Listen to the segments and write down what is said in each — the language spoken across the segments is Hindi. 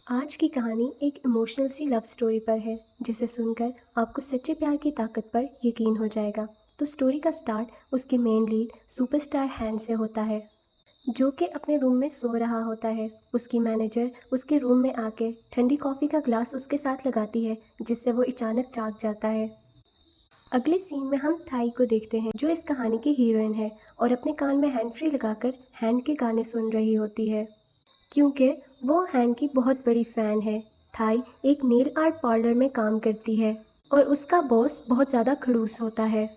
आज की कहानी एक इमोशनल सी लव स्टोरी पर है जिसे सुनकर आपको सच्चे प्यार की ताकत पर यकीन हो जाएगा। तो स्टोरी का स्टार्ट उसके मेन लीड सुपरस्टार हैन से होता है, जो कि अपने रूम में सो रहा होता है। उसकी मैनेजर उसके रूम में आके ठंडी कॉफ़ी का ग्लास उसके साथ लगाती है, जिससे वो अचानक जाग जाता है। अगले सीन में हम थाई को देखते हैं, जो इस कहानी की हीरोइन है और अपने कान में हैंड फ्री लगाकर हैन के गाने सुन रही होती है, क्योंकि वो हैन की बहुत बड़ी फ़ैन है। थाई एक नेल आर्ट पार्लर में काम करती है और उसका बॉस बहुत ज़्यादा खड़ूस होता है।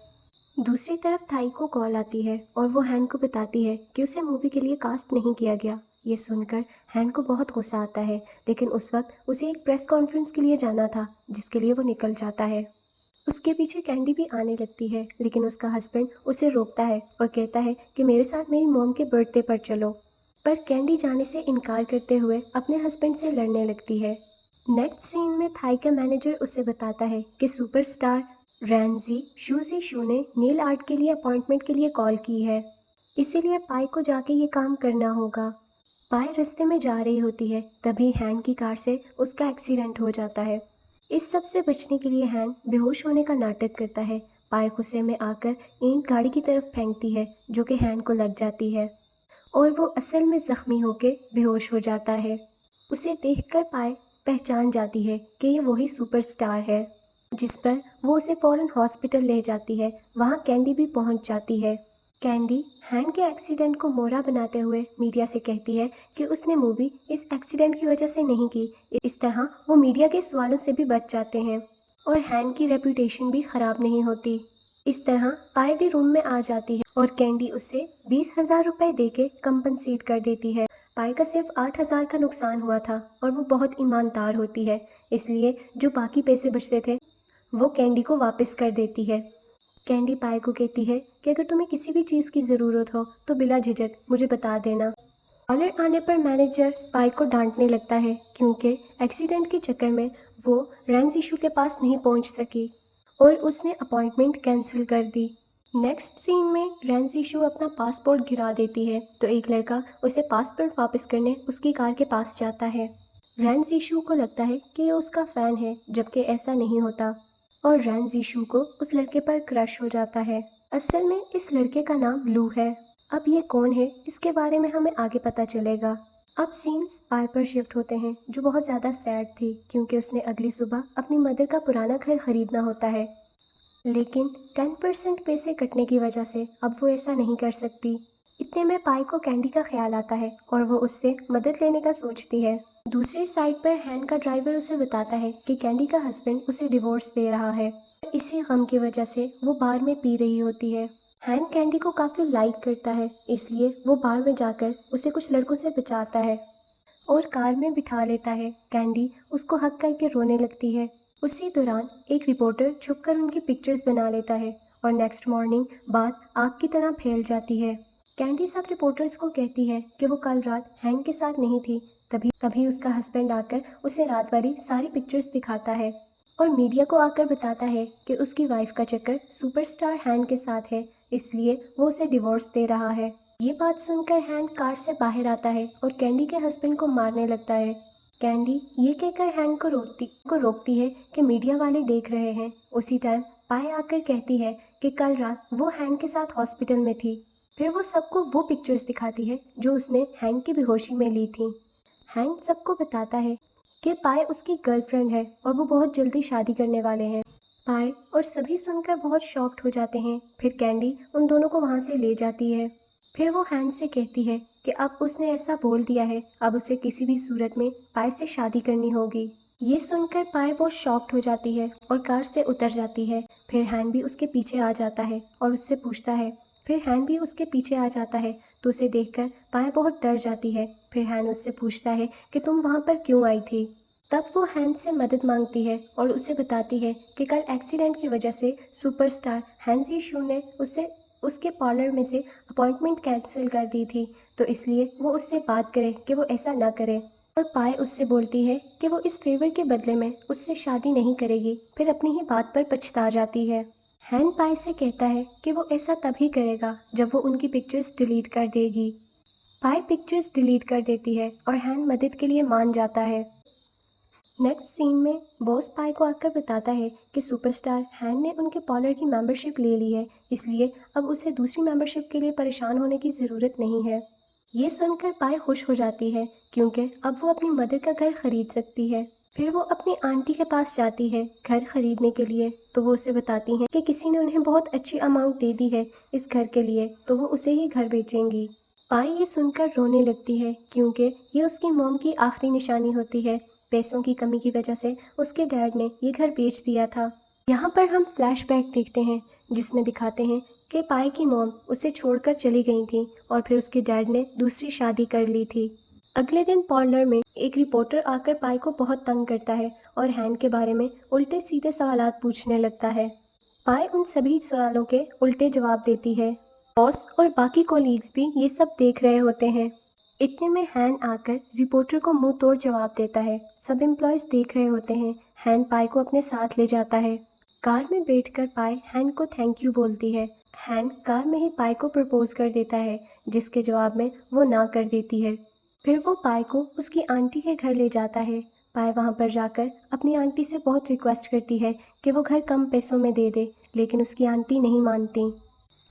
दूसरी तरफ थाई को कॉल आती है और वो हैन को बताती है कि उसे मूवी के लिए कास्ट नहीं किया गया। ये सुनकर हैन को बहुत गुस्सा आता है, लेकिन उस वक्त उसे एक प्रेस कॉन्फ्रेंस के लिए जाना था, जिसके लिए वो निकल जाता है। उसके पीछे कैंडी भी आने लगती है, लेकिन उसका हस्बैंड उसे रोकता है और कहता है कि मेरे साथ मेरी मॉम के बर्थडे पर चलो। पर कैंडी जाने से इनकार करते हुए अपने हस्बैंड से लड़ने लगती है। नेक्स्ट सीन में थाई का मैनेजर उसे बताता है कि सुपरस्टार रैंजी शूजी शू ने नेल आर्ट के लिए अपॉइंटमेंट के लिए कॉल की है, इसीलिए पाई को जाके ये काम करना होगा। पाई रास्ते में जा रही होती है, तभी हैन की कार से उसका एक्सीडेंट हो जाता है। इस सब से बचने के लिए हैन बेहोश होने का नाटक करता है। पाई गुस्से में आकर ईंट गाड़ी की तरफ फेंकती है, जो कि हैन को लग जाती है और वो असल में ज़ख्मी होकर बेहोश हो जाता है। उसे देखकर पाई पहचान जाती है कि ये वही सुपरस्टार है, जिस पर वो उसे फ़ौरन हॉस्पिटल ले जाती है। वहाँ कैंडी भी पहुँच जाती है। कैंडी हैन के एक्सीडेंट को मोहरा बनाते हुए मीडिया से कहती है कि उसने मूवी इस एक्सीडेंट की वजह से नहीं की। इस तरह वो मीडिया के सवालों से भी बच जाते हैं और हैन की रेपुटेशन भी ख़राब नहीं होती। इस तरह पाई भी रूम में आ जाती है और कैंडी उसे 20,000 रुपये देके कंपनसेट कर देती है। पाई का सिर्फ 8,000 का नुकसान हुआ था और वो बहुत ईमानदार होती है, इसलिए जो बाकी पैसे बचते थे वो कैंडी को वापस कर देती है। कैंडी पाई को कहती है कि अगर तुम्हें किसी भी चीज़ की ज़रूरत हो तो बिला झिझक मुझे बता देना। कॉलर आने पर मैनेजर पाई को डांटने लगता है, क्योंकि एक्सीडेंट के चक्कर में वो रैंस इशू के पास नहीं पहुंच सकी और उसने अपॉइंटमेंट कैंसिल कर दी। नेक्स्ट सीन में रैंस इशू अपना पासपोर्ट गिरा देती है, तो एक लड़का उसे पासपोर्ट वापस करने उसकी कार के पास जाता है। रैंस इशू को लगता है कि ये उसका फ़ैन है, जबकि ऐसा नहीं होता और रैंस इशू को उस लड़के पर क्रश हो जाता है। असल में इस लड़के का नाम लू है। अब ये कौन है इसके बारे में हमें आगे पता चलेगा। अब सीन्स पाई पर शिफ्ट होते हैं, जो बहुत ज़्यादा सैड थी, क्योंकि उसने अगली सुबह अपनी मदर का पुराना घर खरीदना होता है, लेकिन 10% पैसे कटने की वजह से अब वो ऐसा नहीं कर सकती। इतने में पाई को कैंडी का ख्याल आता है और वो उससे मदद लेने का सोचती है। दूसरी साइड पर हैन का ड्राइवर उसे बताता है कि कैंडी का हस्बैंड उसे डिवोर्स दे रहा है। इसी गम की वजह से वो बार में पी रही होती है। हैन कैंडी को काफ़ी लाइक करता है, इसलिए वो बार में जाकर उसे कुछ लड़कों से बचाता है और कार में बिठा लेता है। कैंडी उसको हक करके रोने लगती है। उसी दौरान एक रिपोर्टर छुपकर उनकी पिक्चर्स बना लेता है और नेक्स्ट मॉर्निंग बात आग की तरह फैल जाती है। कैंडी सब रिपोर्टर्स को कहती है कि वो कल रात हैंक के साथ नहीं थी। तभी तभी उसका हस्बैंड आकर उसे रात वाली सारी पिक्चर्स दिखाता है और मीडिया को आकर बताता है कि उसकी वाइफ का चक्कर सुपरस्टार हैन के साथ है, इसलिए वो उसे डिवोर्स दे रहा है। ये बात सुनकर हैन कार से बाहर आता है और कैंडी के हस्बैंड को मारने लगता है। कैंडी ये कहकर हैंक को रोकती है कि मीडिया वाले देख रहे हैं। उसी टाइम पाई आकर कहती है कि कल रात वो हैंक के साथ हॉस्पिटल में थी। फिर वो सबको वो पिक्चर्स दिखाती है जो उसने हैंक की बेहोशी में ली थी। हैंक सबको बताता है कि पाई उसकी गर्लफ्रेंड है और वो बहुत जल्दी शादी करने वाले हैं। पाई और सभी सुनकर बहुत शॉक्ड हो जाते हैं। फिर कैंडी उन दोनों को वहाँ से ले जाती है। फिर वो हैंक से कहती है कि अब उसने ऐसा बोल दिया है, अब उसे किसी भी सूरत में पाई से शादी करनी होगी। ये सुनकर पाई बहुत शॉक्ड हो जाती है और कार से उतर जाती है। फिर हैन भी उसके पीछे आ जाता है और उससे पूछता है। फिर हैन भी उसके पीछे आ जाता है, तो उसे देखकर पाई बहुत डर जाती है। फिर हैन उससे पूछता है कि तुम वहाँ पर क्यों आई थी। तब वो हैन से मदद मांगती है और उसे बताती है कि कल एक्सीडेंट की वजह से सुपरस्टार हैंजी शू ने उसके पार्लर में से अपॉइंटमेंट कैंसिल कर दी थी, तो इसलिए वो उससे बात करे कि वो ऐसा ना करे। और पाई उससे बोलती है कि वो इस फेवर के बदले में उससे शादी नहीं करेगी। फिर अपनी ही बात पर पछता जाती है। हैन पाई से कहता है कि वो ऐसा तभी करेगा जब वो उनकी पिक्चर्स डिलीट कर देगी। पाई पिक्चर्स डिलीट कर देती है और हैन मदद के लिए मान जाता है। नेक्स्ट सीन में बॉस पाई को आकर बताता है कि सुपरस्टार हैन ने उनके पार्लर की मेंबरशिप ले ली है, इसलिए अब उसे दूसरी मेंबरशिप के लिए परेशान होने की ज़रूरत नहीं है। ये सुनकर पाई खुश हो जाती है क्योंकि अब वो अपनी मदर का घर खरीद सकती है। फिर वो अपनी आंटी के पास जाती है घर खरीदने के लिए, तो वो उसे बताती हैं कि किसी ने उन्हें बहुत अच्छी अमाउंट दे दी है इस घर के लिए, तो वो उसे ही घर बेचेंगी। पाई ये सुनकर रोने लगती है क्योंकि ये उसकी मॉम की आखिरी निशानी होती है। पैसों की कमी की वजह से उसके डैड ने ये घर बेच दिया था। यहाँ पर हम फ्लैशबैक देखते हैं जिसमें दिखाते हैं कि पाई की मॉम उसे छोड़कर चली गई थी और फिर उसके डैड ने दूसरी शादी कर ली थी। अगले दिन पार्लर में एक रिपोर्टर आकर पाई को बहुत तंग करता है और हैन के बारे में उल्टे सीधे सवालात पूछने लगता है। पाई उन सभी सवालों के उल्टे जवाब देती है। बॉस और बाकी कोलीग्स भी ये सब देख रहे होते हैं। इतने में हैन आकर रिपोर्टर को मुंह तोड़ जवाब देता है। सब एम्प्लॉयज़ देख रहे होते हैं। हैन पाई को अपने साथ ले जाता है। कार में बैठकर पाई हैन को थैंक यू बोलती है। हैन कार में ही पाई को प्रपोज कर देता है, जिसके जवाब में वो ना कर देती है। फिर वो पाई को उसकी आंटी के घर ले जाता है। पाई वहाँ पर जाकर अपनी आंटी से बहुत रिक्वेस्ट करती है कि वो घर कम पैसों में दे दे, लेकिन उसकी आंटी नहीं मानती।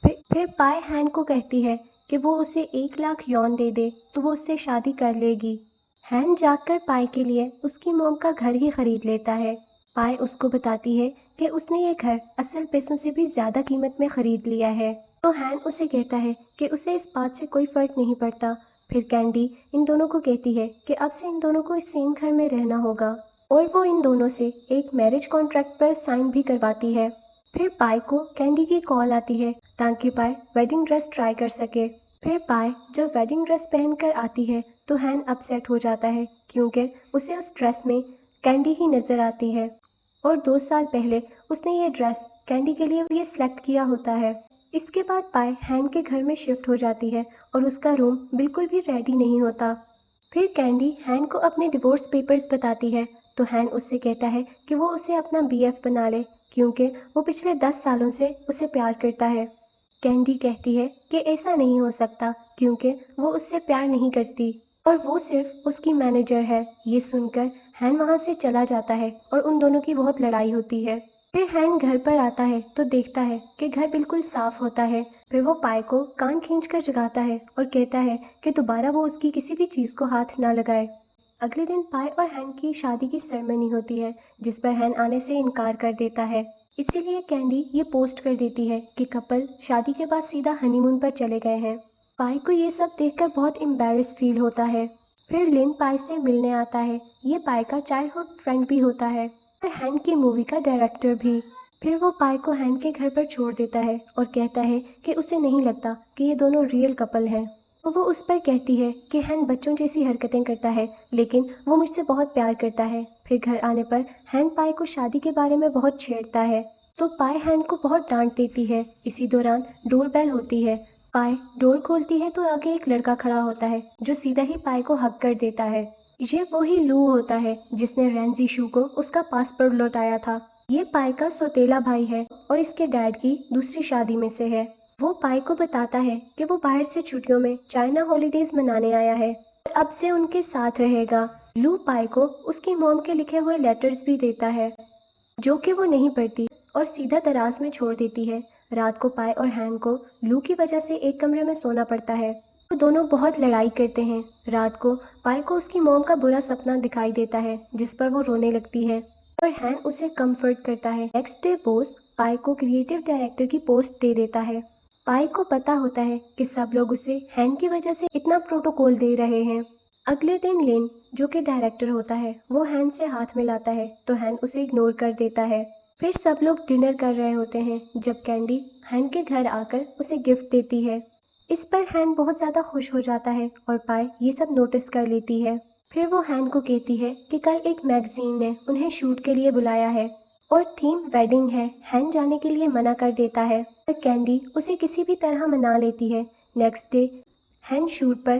फिर पाई हैन को कहती है कि वो उसे 1 लाख यॉन दे दे तो वो उससे शादी कर लेगी। हैन जाकर पाई के लिए उसकी मॉम का घर ही खरीद लेता है। पाई उसको बताती है कि उसने ये घर असल पैसों से भी ज़्यादा कीमत में ख़रीद लिया है, तो हैन उसे कहता है कि उसे इस बात से कोई फ़र्क नहीं पड़ता। फिर कैंडी इन दोनों को कहती है कि अब से इन दोनों को इस सेम घर में रहना होगा और वो इन दोनों से एक मैरिज कॉन्ट्रैक्ट पर साइन भी करवाती है। फिर पाई को कैंडी की कॉल आती है ताकि पाई वेडिंग ड्रेस ट्राई कर सके। फिर पाई जब वेडिंग ड्रेस पहनकर आती है तो हैन अपसेट हो जाता है क्योंकि उसे उस ड्रेस में कैंडी ही नज़र आती है और 2 साल पहले उसने ये ड्रेस कैंडी के लिए सिलेक्ट किया होता है। इसके बाद पाई हैन के घर में शिफ्ट हो जाती है और उसका रूम बिल्कुल भी रेडी नहीं होता। फिर कैंडी हैन को अपने डिवोर्स पेपर्स बताती है, तो हैन उससे कहता है कि वो उसे अपना बीएफ बना ले क्योंकि वो पिछले 10 सालों से उसे प्यार करता है। कैंडी कहती है कि ऐसा नहीं हो सकता क्योंकि वो उससे प्यार नहीं करती और वो सिर्फ उसकी मैनेजर है। ये सुनकर हैन वहाँ से चला जाता है और उन दोनों की बहुत लड़ाई होती है। फिर हैन घर पर आता है तो देखता है कि घर बिल्कुल साफ होता है। फिर वो पाई को कान खींचकर जगाता है और कहता है कि दोबारा वो उसकी किसी भी चीज़ को हाथ ना लगाए। अगले दिन पाई और हैन की शादी की सेरेमनी होती है जिस पर हैन आने से इनकार कर देता है। इसीलिए कैंडी ये पोस्ट कर देती है कि कपल शादी के बाद सीधा हनीमून पर चले गए हैं। पाई को ये सब देखकर बहुत एम्बैरेस फील होता है। फिर लिन पाई से मिलने आता है। ये पाई का चाइल्डहुड फ्रेंड भी होता है और हैन की मूवी का डायरेक्टर भी। फिर वो पाई को हैन के घर पर छोड़ देता है और कहता है कि उसे नहीं लगता कि ये दोनों रियल कपल हैं। तो वो उस पर कहती है कि हैन बच्चों जैसी हरकतें करता है लेकिन वो मुझसे बहुत प्यार करता है। फिर घर आने पर हैन पाई को शादी के बारे में बहुत छेड़ता है, तो पाई हैन को बहुत डांट देती है। इसी दौरान डोरबेल होती है। पाई डोर खोलती है तो आगे एक लड़का खड़ा होता है जो सीधा ही पाई को हक कर देता है। ये वही लू होता है जिसने रैंजी शू को उसका पासपोर्ट लौटाया था। ये पाई का सौतेला भाई है और इसके डैड की दूसरी शादी में से है। वो पाई को बताता है कि वो बाहर से छुट्टियों में चाइना हॉलीडेज मनाने आया है और अब से उनके साथ रहेगा। लू पाई को उसकी मॉम के लिखे हुए लेटर्स भी देता है जो कि वो नहीं पढ़ती और सीधा दराज में छोड़ देती है। रात को पाई और हैन को लू की वजह से एक कमरे में सोना पड़ता है। वो दोनों बहुत लड़ाई करते हैं। रात को पाई को उसकी मॉम का बुरा सपना दिखाई देता है जिस पर वो रोने लगती है और हैन उसे कंफर्ट करता है। नेक्स्ट डे बॉस पाई को क्रिएटिव डायरेक्टर की पोस्ट दे देता है। पाई को पता होता है कि सब लोग उसे हैन की वजह से इतना प्रोटोकॉल दे रहे हैं। अगले दिन लिन जो कि डायरेक्टर होता है वो हैन से हाथ मिलाता है तो हैन उसे इग्नोर कर देता है। फिर सब लोग डिनर कर रहे होते हैं जब कैंडी हैन के घर आकर उसे गिफ्ट देती है। इस पर हैन बहुत ज़्यादा खुश हो जाता है और पाई ये सब नोटिस कर लेती है। फिर वो हैन को कहती है कि कल एक मैगजीन ने उन्हें शूट के लिए बुलाया है और थीम वेडिंग है। हैन जाने के लिए मना कर देता है पर कैंडी उसे किसी भी तरह मना लेती है। नेक्स्ट डे हैन शूट पर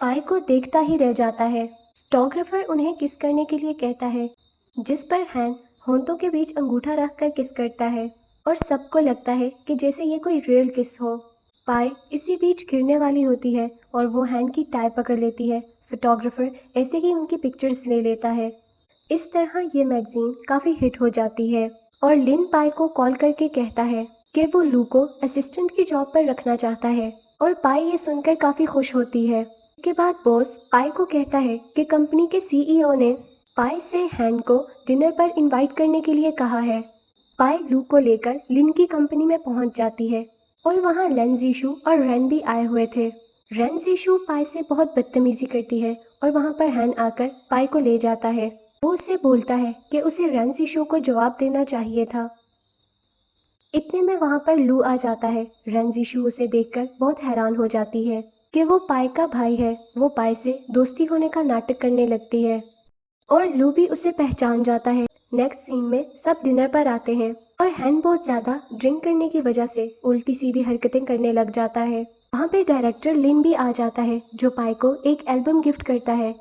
पाई को देखता ही रह जाता है। फोटोग्राफर उन्हें किस करने के लिए कहता है जिस पर हैन होंठों के बीच अंगूठा रखकर किस करता है और सबको लगता है कि जैसे ये कोई रियल किस हो। पाई इसी बीच गिरने वाली होती है और वो हैन की टाई पकड़ लेती है। फोटोग्राफर ऐसे ही उनकी पिक्चर्स ले लेता है। इस तरह ये मैगजीन काफ़ी हिट हो जाती है और लिन पाई को कॉल करके कहता है कि वो लू को असिस्टेंट की जॉब पर रखना चाहता है और पाई ये सुनकर काफ़ी खुश होती है। इसके बाद बॉस पाई को कहता है कि कंपनी के सीईओ ने पाई से हैन को डिनर पर इनवाइट करने के लिए कहा है। पाई लू को लेकर लिन की कंपनी में पहुंच जाती है और वहां लेन जीशु और रेन भी आए हुए थे। रेन जीशु पाई से बहुत बदतमीजी करती है और वहां पर हैन आकर पाई को ले जाता है। वो उससे बोलता है कि उसे रेन जीशु को जवाब देना चाहिए था। इतने में वहां पर लू आ जाता है। रेन जीशु उसे देखकर बहुत हैरान हो जाती है कि वो पाई का भाई है। वो पाई से दोस्ती होने का नाटक करने लगती है और लू भी उसे पहचान जाता है। नेक्स्ट सीन में सब डिनर पर आते हैं और हैन बहुत ज़्यादा ड्रिंक करने की वजह से उल्टी सीधी हरकतें करने लग जाता है। वहाँ पे डायरेक्टर लिन भी आ जाता है जो पाई को एक एल्बम गिफ्ट करता है।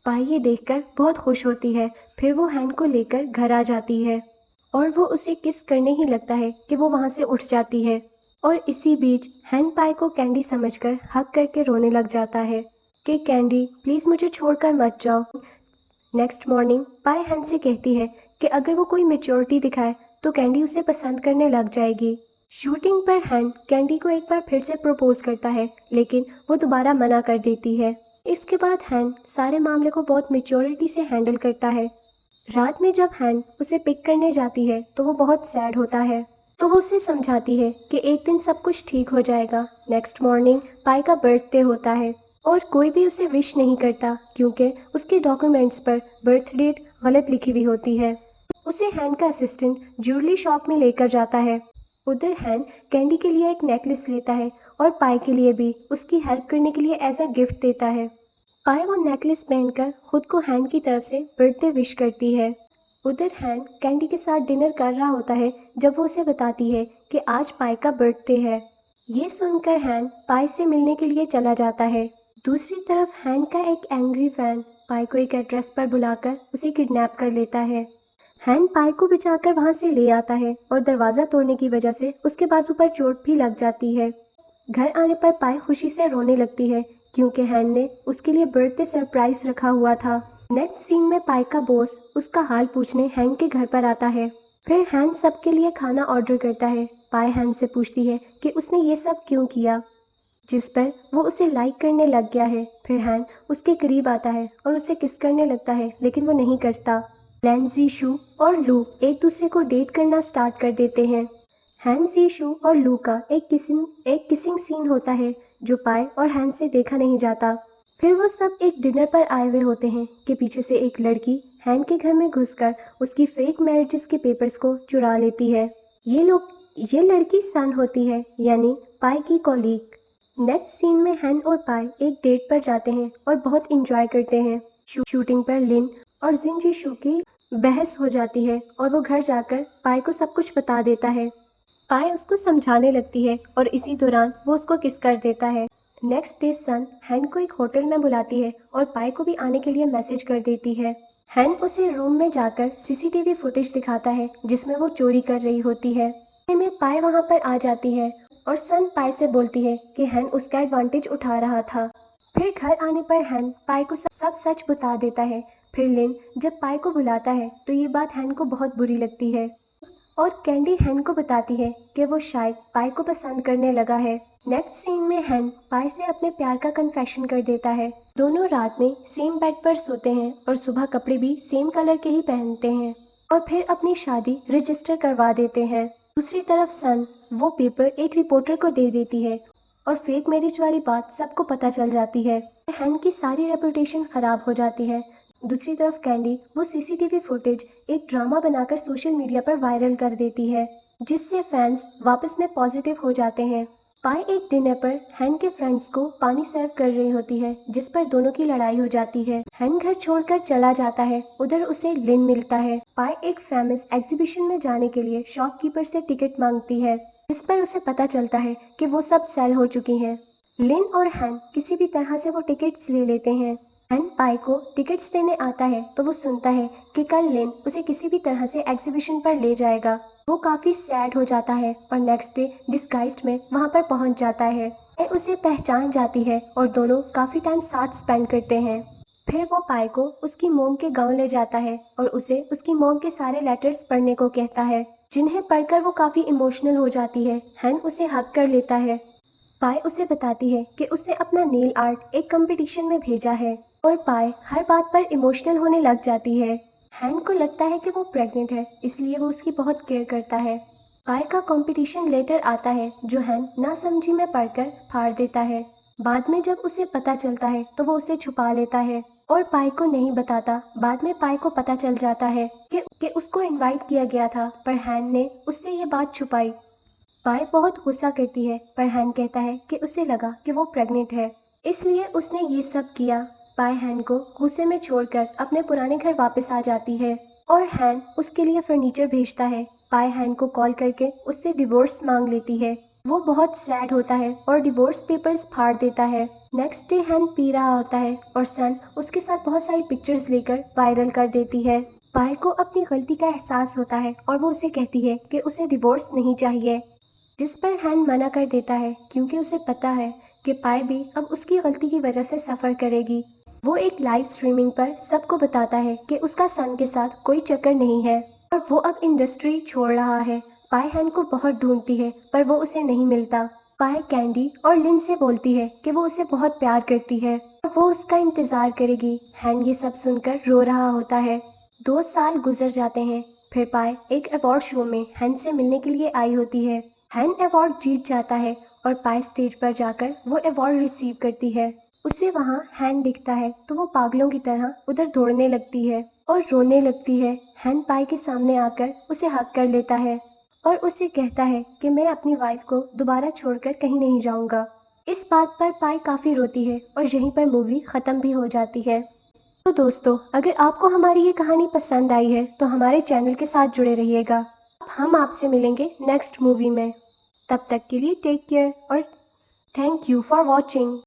पाई ये देखकर बहुत खुश होती है। फिर वो हैन को लेकर घर आ जाती है और वो उसे किस करने ही लगता है कि वो वहाँ से उठ जाती है और इसी बीच हैन पाई को कैंडी समझकर हक करके रोने लग जाता है कि कैंडी प्लीज़ मुझे छोड़कर मत जाओ। नेक्स्ट मॉर्निंग पाई हैन से कहती है कि अगर वो कोई मैच्योरिटी दिखाए तो कैंडी उसे पसंद करने लग जाएगी। शूटिंग पर हैन कैंडी को एक बार फिर से प्रपोज करता है लेकिन वो दोबारा मना कर देती है। इसके बाद हैन सारे मामले को बहुत मैच्योरिटी से हैंडल करता है। रात में जब हैन उसे पिक करने जाती है तो वो बहुत सैड होता है तो वो उसे समझाती है कि एक दिन सब कुछ ठीक हो जाएगा। नेक्स्ट मॉर्निंग पाई का बर्थडे होता है और कोई भी उसे विश नहीं करता क्योंकि उसके डॉक्यूमेंट्स पर बर्थ डेट गलत लिखी हुई होती है। उसे हैन का असिस्टेंट ज्वेलरी शॉप में लेकर जाता है। उधर हैन कैंडी के लिए एक नेकलेस लेता है और पाई के लिए भी उसकी हेल्प करने के लिए एज अ गिफ्ट देता है। पाई वो नेकलेस पहनकर खुद को हैन की तरफ से बर्थडे विश करती है। उधर हैन कैंडी के साथ डिनर कर रहा होता है जब वो उसे बताती है कि आज पाई का बर्थडे है। ये सुनकर हैन पाई से मिलने के लिए चला जाता है। दूसरी तरफ हैन का एक एंग्री फैन पाई को एक एड्रेस पर बुलाकर उसे किडनैप कर लेता है। हैन पाई को बचाकर वहां से ले आता है और दरवाज़ा तोड़ने की वजह से उसके बाजू पर चोट भी लग जाती है। घर आने पर पाई खुशी से रोने लगती है क्योंकि हैन ने उसके लिए बर्थडे सरप्राइज रखा हुआ था। नेक्स्ट सीन में पाई का बॉस उसका हाल पूछने हैन के घर पर आता है। फिर हैन सबके लिए खाना ऑर्डर करता है। पाई हैन से पूछती है कि उसने ये सब क्यों किया, जिस पर वो उसे लाइक करने लग गया है। फिर हैन उसके करीब आता है और उसे किस करने लगता है लेकिन वो नहीं करता। लैन जीशु और लू एक दूसरे को डेट करना स्टार्ट कर देते हैं। हैन जीशु और लू का एक किसिंग सीन होता है जो पाई और हैन से देखा नहीं जाता। फिर वो सब एक डिनर पर आए हुए होते हैं कि पीछे से एक लड़की हैन के घर में घुसकर उसकी फेक मैरिजेस के पेपर्स को चुरा लेती है। ये लड़की सन होती है यानी पाई की कॉलीग। नेक्स्ट सीन में हैन और पाई एक डेट पर जाते हैं और बहुत इंजॉय करते हैं। शूटिंग पर लिन और जिन जीशु की बहस हो जाती है और वो घर जाकर पाई को सब कुछ बता देता है। पाई उसको समझाने लगती है और इसी दौरान वो उसको किस कर देता है। नेक्स्ट डे सन हैन को एक होटल में बुलाती है और पाई को भी आने के लिए मैसेज कर देती है। हैन उसे रूम में जाकर सीसीटीवी फुटेज दिखाता है जिसमें वो चोरी कर रही होती है। में पाई वहाँ पर आ जाती है और सन पाई से बोलती है कि हैन उसका एडवांटेज उठा रहा था। फिर घर आने पर हैन पाई को सब सच बता देता है। फिर लिन जब पाई को बुलाता है तो ये बात हैन को बहुत बुरी लगती है और कैंडी हैन को बताती है कि वो शायद पाई को पसंद करने लगा है। नेक्स्ट सीन में हैन पाई से अपने प्यार का कन्फेशन कर देता है। दोनों रात में सेम बेड पर सोते हैं और सुबह कपड़े भी सेम कलर के ही पहनते हैं और फिर अपनी शादी रजिस्टर करवा देते हैं। दूसरी तरफ सन वो पेपर एक रिपोर्टर को दे देती है और फेक मैरिज वाली बात सबको पता चल जाती है। हैन की सारी रेपुटेशन खराब हो जाती है। दूसरी तरफ कैंडी वो सीसीटीवी फुटेज एक ड्रामा बनाकर सोशल मीडिया पर वायरल कर देती है जिससे फैंस वापस में पॉजिटिव हो जाते हैं। पाई एक डिनर पर हैन के फ्रेंड्स को पानी सर्व कर रही होती है जिस पर दोनों की लड़ाई हो जाती है। हैन घर छोड़कर चला जाता है। उधर उसे लिन मिलता है। पाई एक फेमस एग्जीबिशन में जाने के लिए शॉपकीपर से टिकट मांगती है जिस पर उसे पता चलता है कि वो सब सेल हो चुकी हैं। लिन और हैन किसी भी तरह से वो टिकट्स ले लेते हैं। हैन पाई को टिकट्स देने आता है तो वो सुनता है कि कल लिन उसे किसी भी तरह से एग्जीबिशन पर ले जाएगा। वो काफ़ी सैड हो जाता है और नेक्स्ट डे डिस्गाइज्ड में वहाँ पर पहुँच जाता है। उसे पहचान जाती है और दोनों काफ़ी टाइम साथ स्पेंड करते हैं। फिर वो पाई को उसकी मोम के गांव ले जाता है और उसे उसकी मोम के सारे लेटर्स पढ़ने को कहता है, जिन्हें पढ़कर वो काफ़ी इमोशनल हो जाती है। हैन उसे हक कर लेता है। पाई उसे बताती है कि उसने अपना नेल आर्ट एक कंपटीशन में भेजा है और पाई हर बात पर इमोशनल होने लग जाती है। हैन को लगता है कि वो प्रेग्नेंट है, इसलिए वो उसकी बहुत केयर करता है। पाई का कंपटीशन लेटर आता है जो हैन नासमझी में पढ़कर फाड़ देता है। बाद में जब उसे पता चलता है तो वो उसे छुपा लेता है और पाई को नहीं बताता। बाद में पाई को पता चल जाता है कि उसको इनवाइट किया गया था, पर हैन ने उससे ये बात छुपाई। पाई बहुत गुस्सा करती है, पर हैन कहता है कि उसे लगा कि वो प्रेग्नेंट है, इसलिए उसने ये सब किया। पाई हैन को गुस्से में छोड़कर अपने पुराने घर वापस आ जाती है और हैन उसके लिए फर्नीचर भेजता है। पाई हैन को कॉल करके उससे डिवोर्स मांग लेती है। वो बहुत सैड होता है और डिवोर्स पेपर्स फाड़ देता है। नेक्स्ट डे हैन पी रहा होता है और सन उसके साथ बहुत सारी पिक्चर्स लेकर वायरल कर देती है। पाई को अपनी गलती का एहसास होता है और वो उसे कहती है कि उसे डिवोर्स नहीं चाहिए, जिस पर हैन मना कर देता है क्योंकि उसे पता है कि पाई भी अब उसकी गलती की वजह से सफ़र करेगी। वो एक लाइव स्ट्रीमिंग पर सबको बताता है कि उसका सन के साथ कोई चक्कर नहीं है और वो अब इंडस्ट्री छोड़ रहा है। पाई हैन को बहुत ढूंढती है पर वो उसे नहीं मिलता। पाई कैंडी और लिन से बोलती है कि वो उसे बहुत प्यार करती है और वो उसका इंतज़ार करेगी। हैन ये सब सुनकर रो रहा होता है। 2 साल गुजर जाते हैं। फिर पाई एक अवार्ड शो में हैन से मिलने के लिए आई होती है। हैन अवार्ड जीत जाता है और पाई स्टेज पर जाकर वो अवार्ड रिसीव करती है। उसे वहाँ हैन दिखता है तो वो पागलों की तरह उधर दौड़ने लगती है और रोने लगती है। हैन पाई के सामने आकर उसे हक कर लेता है और उसे कहता है कि मैं अपनी वाइफ को दोबारा छोड़कर कहीं नहीं जाऊँगा। इस बात पर पाई काफ़ी रोती है और यहीं पर मूवी ख़त्म भी हो जाती है। तो दोस्तों, अगर आपको हमारी ये कहानी पसंद आई है तो हमारे चैनल के साथ जुड़े रहिएगा। हम आपसे मिलेंगे नेक्स्ट मूवी में। तब तक के लिए टेक केयर और थैंक यू फॉर वॉचिंग।